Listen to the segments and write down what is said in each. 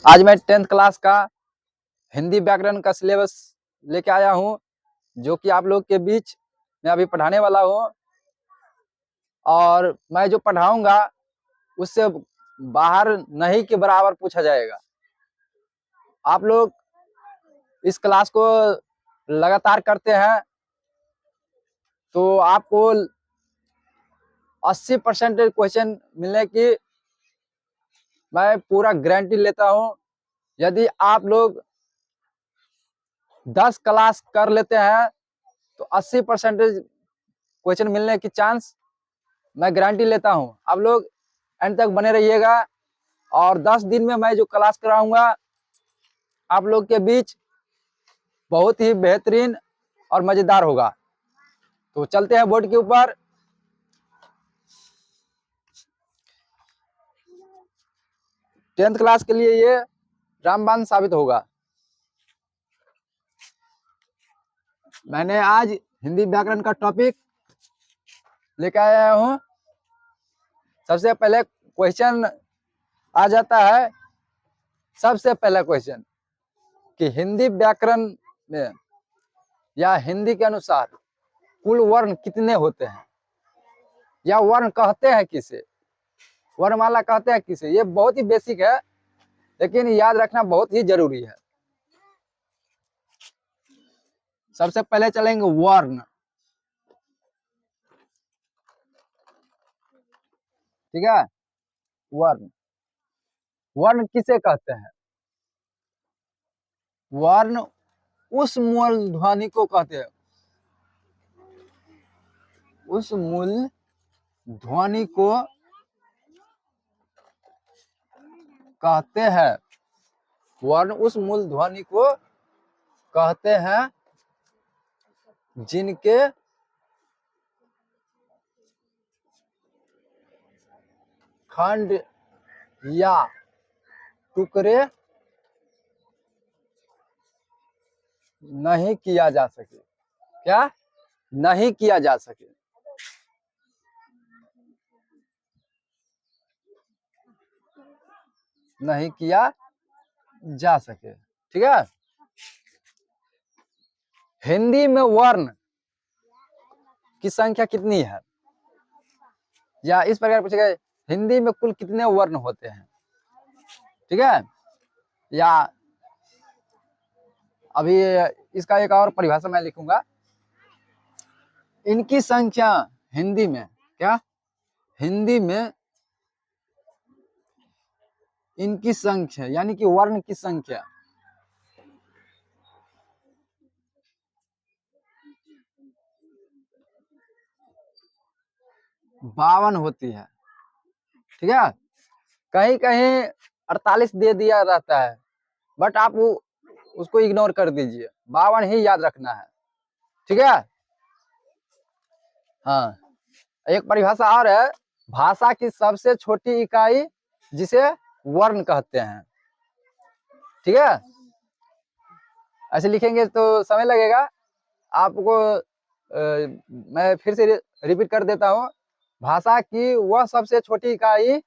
आज मैं 10th class का हिंदी व्याकरण का सिलेबस लेके आया हूँ, जो कि आप लोग के बीच मैं अभी पढ़ाने वाला हूँ। और मैं जो पढ़ाऊंगा उससे बाहर नहीं के बराबर पूछा जाएगा। आप लोग इस क्लास को लगातार करते हैं तो आपको 80% क्वेश्चन मिलने की मैं पूरा गारंटी लेता हूँ। यदि आप लोग 10 क्लास कर लेते हैं तो 80% क्वेश्चन मिलने की चांस मैं गारंटी लेता हूं। आप लोग एंड तक बने रहिएगा और 10 दिन में मैं जो क्लास कराऊंगा आप लोग के बीच बहुत ही बेहतरीन और मजेदार होगा। तो चलते हैं बोर्ड के ऊपर। टेंथ क्लास के लिए ये रामबाण साबित होगा। मैंने आज हिंदी व्याकरण का टॉपिक लेकर आया हूं। सबसे पहले क्वेश्चन आ जाता है। सबसे पहला क्वेश्चन कि हिंदी व्याकरण में या हिंदी के अनुसार कुल वर्ण कितने होते हैं, या वर्ण कहते हैं किसे, वर्णमाला कहते हैं किसे। ये बहुत ही बेसिक है लेकिन याद रखना बहुत ही जरूरी है। सबसे पहले चलेंगे वर्ण। ठीक है, वर्ण। वर्ण किसे कहते हैं? वर्ण उस मूल ध्वनि को कहते हैं, उस मूल ध्वनि को कहते हैं। वर्ण उस मूल ध्वनि को कहते हैं जिनके खंड या टुकड़े नहीं किया जा सके। क्या? नहीं किया जा सके। नहीं किया जा सके। ठीक है। हिंदी में वर्ण की संख्या कितनी है, या इस प्रकार पूछेगा हिंदी में कुल कितने वर्ण होते हैं। ठीक है, या अभी इसका एक और परिभाषा मैं लिखूंगा। इनकी संख्या हिंदी में, क्या हिंदी में इनकी संख्या यानी कि वर्ण की संख्या 52 होती है। ठीक है, कहीं कहीं 48 दे दिया रहता है, बट आप उसको इग्नोर कर दीजिए, 52 ही याद रखना है। ठीक है। हाँ, एक परिभाषा और है, भाषा की सबसे छोटी इकाई जिसे वर्ण कहते हैं। ठीक है, ऐसे लिखेंगे तो समय लगेगा आपको। मैं फिर से रिपीट कर देता हूँ। भाषा की वह सबसे छोटी इकाई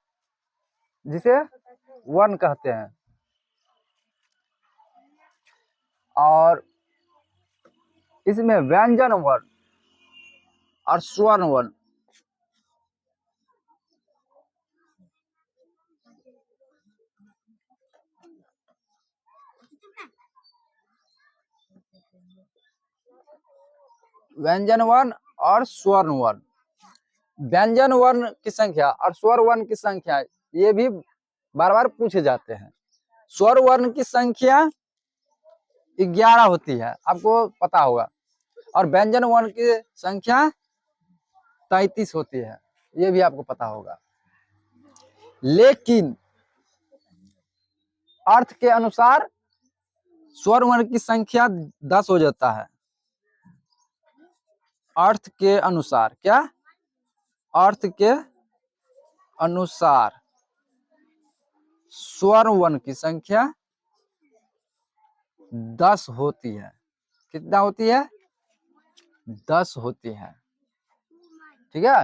जिसे वर्ण कहते हैं। और इसमें व्यंजन वर्ण और स्वर्ण वर्ण व्यंजन वर्ण और स्वर्ण वर्ण, व्यंजन वर्ण की संख्या और स्वर वर्ण की संख्या ये भी बार बार पूछे जाते हैं। स्वर वर्ण की संख्या 11 होती है, आपको पता होगा, और व्यंजन वर्ण की संख्या 33 होती है, ये भी आपको पता होगा। लेकिन अर्थ के अनुसार स्वर वर्ण की संख्या 10 हो जाता है। अर्थ के अनुसार, क्या अर्थ के अनुसार स्वर वर्ण की संख्या 10 होती है। कितना होती है? 10 होती है। ठीक है।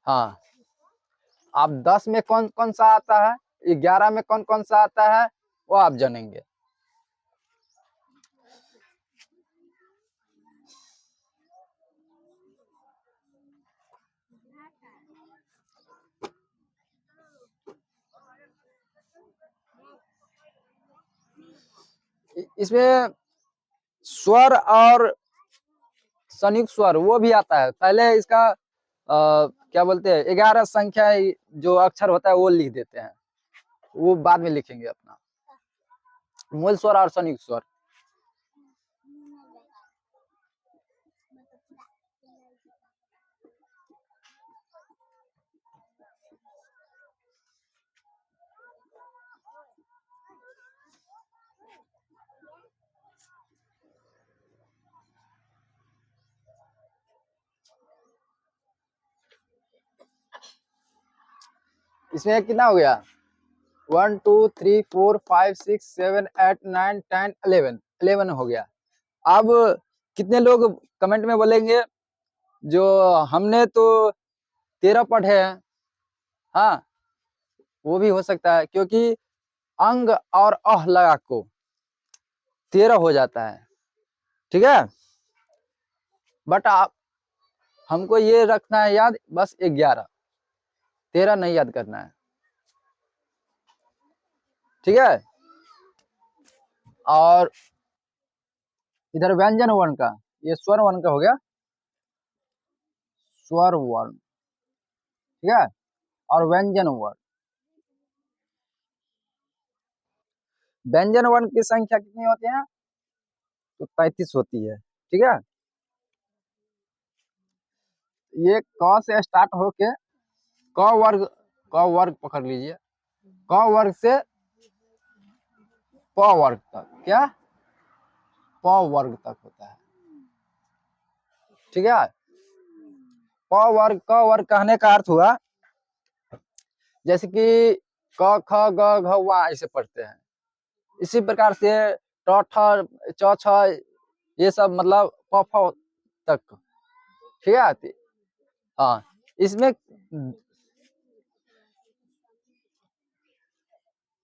हाँ, अब 10 में कौन कौन सा आता है 11 में कौन कौन सा आता है वो आप जानेंगे। इसमें स्वर और संयुक्त स्वर वो भी आता है। पहले इसका क्या बोलते हैं 11 संख्या जो अक्षर होता है वो लिख देते हैं, वो बाद में लिखेंगे अपना। मूल स्वर और संयुक्त स्वर। इसमें कितना हो गया 1 2 3 4 5 6 7 8 9 10 11 हो गया। अब कितने लोग कमेंट में बोलेंगे जो हमने तो 13 पढ़े हैं। हाँ वो भी हो सकता है, क्योंकि अंग और अह लगा को 13 हो जाता है, ठीक है। बट आप हमको ये रखना है याद, बस 11, 13 नहीं याद करना है, ठीक है। और इधर व्यंजन वर्ण का, ये स्वर वर्ण का हो गया, स्वर वर्ण, ठीक है। और व्यंजन वर्ण, व्यंजन वर्ण की संख्या कितनी होती है तो 35 होती है, ठीक है। ये क से स्टार्ट होके क वर्ग, क वर्ग पकड़ लीजिए, क वर्ग से प वर्ग तक, क्या प वर्ग तक होता है, ठीक है। प वर्ग क वर्ग कहने का अर्थ हुआ जैसे कि क ख ग घ वा ऐसे पढ़ते हैं, इसी प्रकार से ट ठ च छ ये सब मतलब प फ तक, ठीक है। हाँ इसमें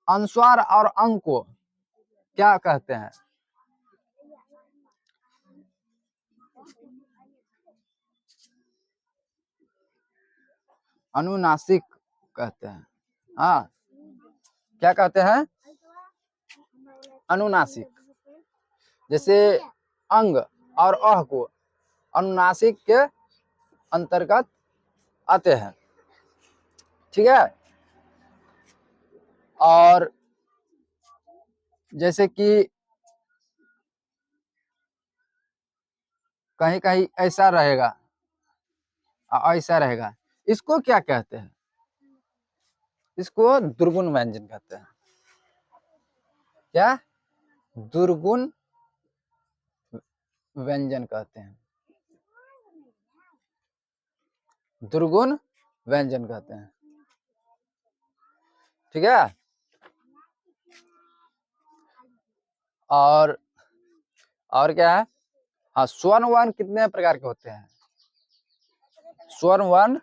अनुस्वार और अंग को क्या कहते हैं, अनुनासिक कहते हैं। हाँ क्या कहते हैं, अनुनासिक। जैसे अंग और अह को अनुनासिक के अंतर्गत आते हैं, ठीक है। और जैसे कि कहीं कहीं ऐसा रहेगा, ऐसा रहेगा, इसको क्या कहते हैं, इसको दुर्गुण व्यंजन कहते हैं। क्या दुर्गुण व्यंजन कहते हैं, दुर्गुण व्यंजन कहते हैं, ठीक है। और क्या है, हाँ स्वर्ण वर्ण कितने प्रकार के होते हैं, स्वर्ण वर्ण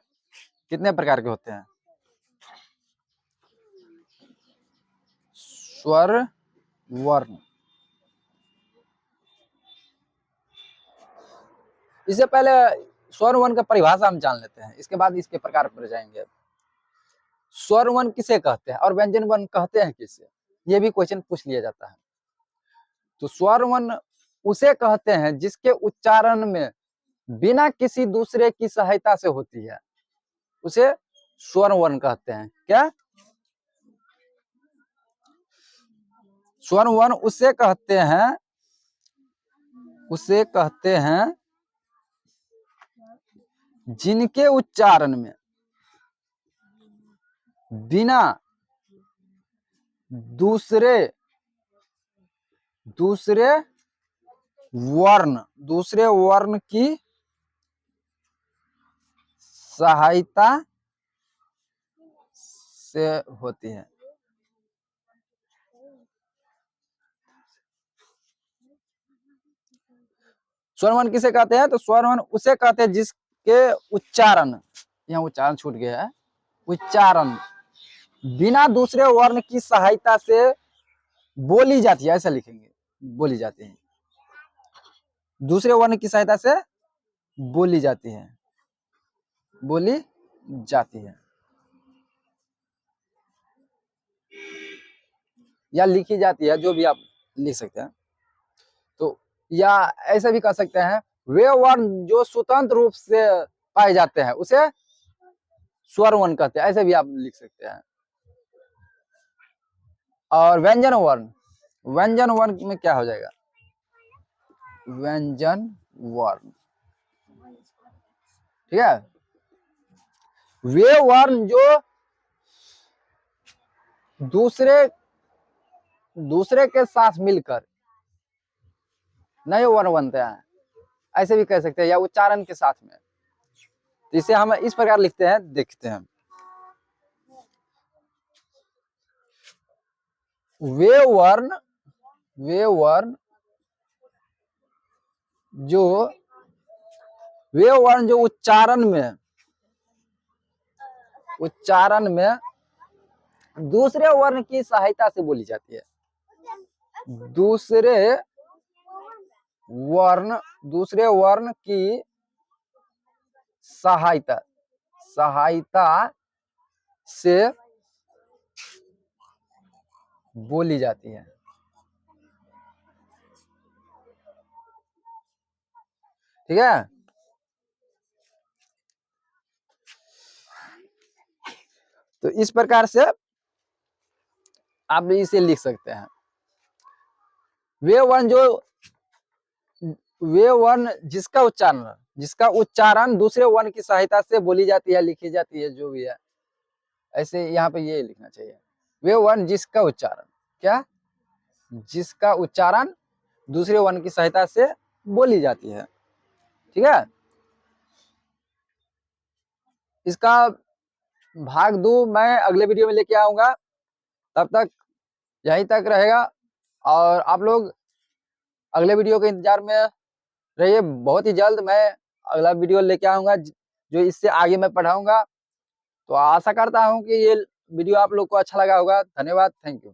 कितने प्रकार के होते हैं, स्वर वर्ण। इससे पहले स्वर वर्ण का परिभाषा हम जान लेते हैं, इसके बाद इसके प्रकार पर जाएंगे। स्वर वर्ण किसे कहते हैं और व्यंजन वर्ण कहते हैं किसे, ये भी क्वेश्चन पूछ लिया जाता है। तो स्वर वर्ण उसे कहते हैं जिसके उच्चारण में बिना किसी दूसरे की सहायता से होती है, उसे स्वर वर्ण कहते हैं। क्या स्वर वर्ण उसे कहते हैं जिनके उच्चारण में बिना दूसरे वर्ण की सहायता से होती है। स्वर वर्ण किसे कहते हैं, तो स्वर वर्ण उसे कहते हैं जिसके उच्चारण, यहाँ उच्चारण छूट गया है, उच्चारण बिना दूसरे वर्ण की सहायता से बोली जाती है, ऐसा लिखेंगे, बोली जाती है, दूसरे वर्ण की सहायता से बोली जाती है, बोली जाती है, या लिखी जाती है, जो भी आप लिख सकते हैं। तो या ऐसा भी कह सकते हैं, वे वर्ण जो स्वतंत्र रूप से पाए जाते हैं उसे स्वर वर्ण कहते हैं, ऐसे भी आप लिख सकते हैं। और व्यंजन वर्ण, व्यंजन वर्ण में क्या हो जाएगा, व्यंजन वर्ण, ठीक है, वे वर्ण जो दूसरे के साथ मिलकर नए वर्ण बनते हैं, ऐसे भी कह सकते हैं, या उच्चारण के साथ में। तो इसे हम इस प्रकार लिखते हैं, देखते हैं, वे वर्ण जो उच्चारण में दूसरे वर्ण की सहायता से बोली जाती है, दूसरे वर्ण की सहायता से बोली जाती है, ठीक है। तो इस प्रकार से आप इसे लिख सकते हैं, वे वर्ण जिसका उच्चारण दूसरे वर्ण की सहायता से बोली जाती है, लिखी जाती है, जो भी है, ऐसे यहाँ पे ये लिखना चाहिए, वे वर्ण जिसका उच्चारण दूसरे वर्ण की सहायता से बोली जाती है, ठीक है। इसका भाग 2 मैं अगले वीडियो में लेके आऊंगा, तब तक यहीं तक रहेगा, और आप लोग अगले वीडियो के इंतजार में रहिए। बहुत ही जल्द मैं अगला वीडियो लेके आऊंगा, जो इससे आगे मैं पढ़ाऊंगा। तो आशा करता हूं कि ये वीडियो आप लोग को अच्छा लगा होगा। धन्यवाद, थैंक यू।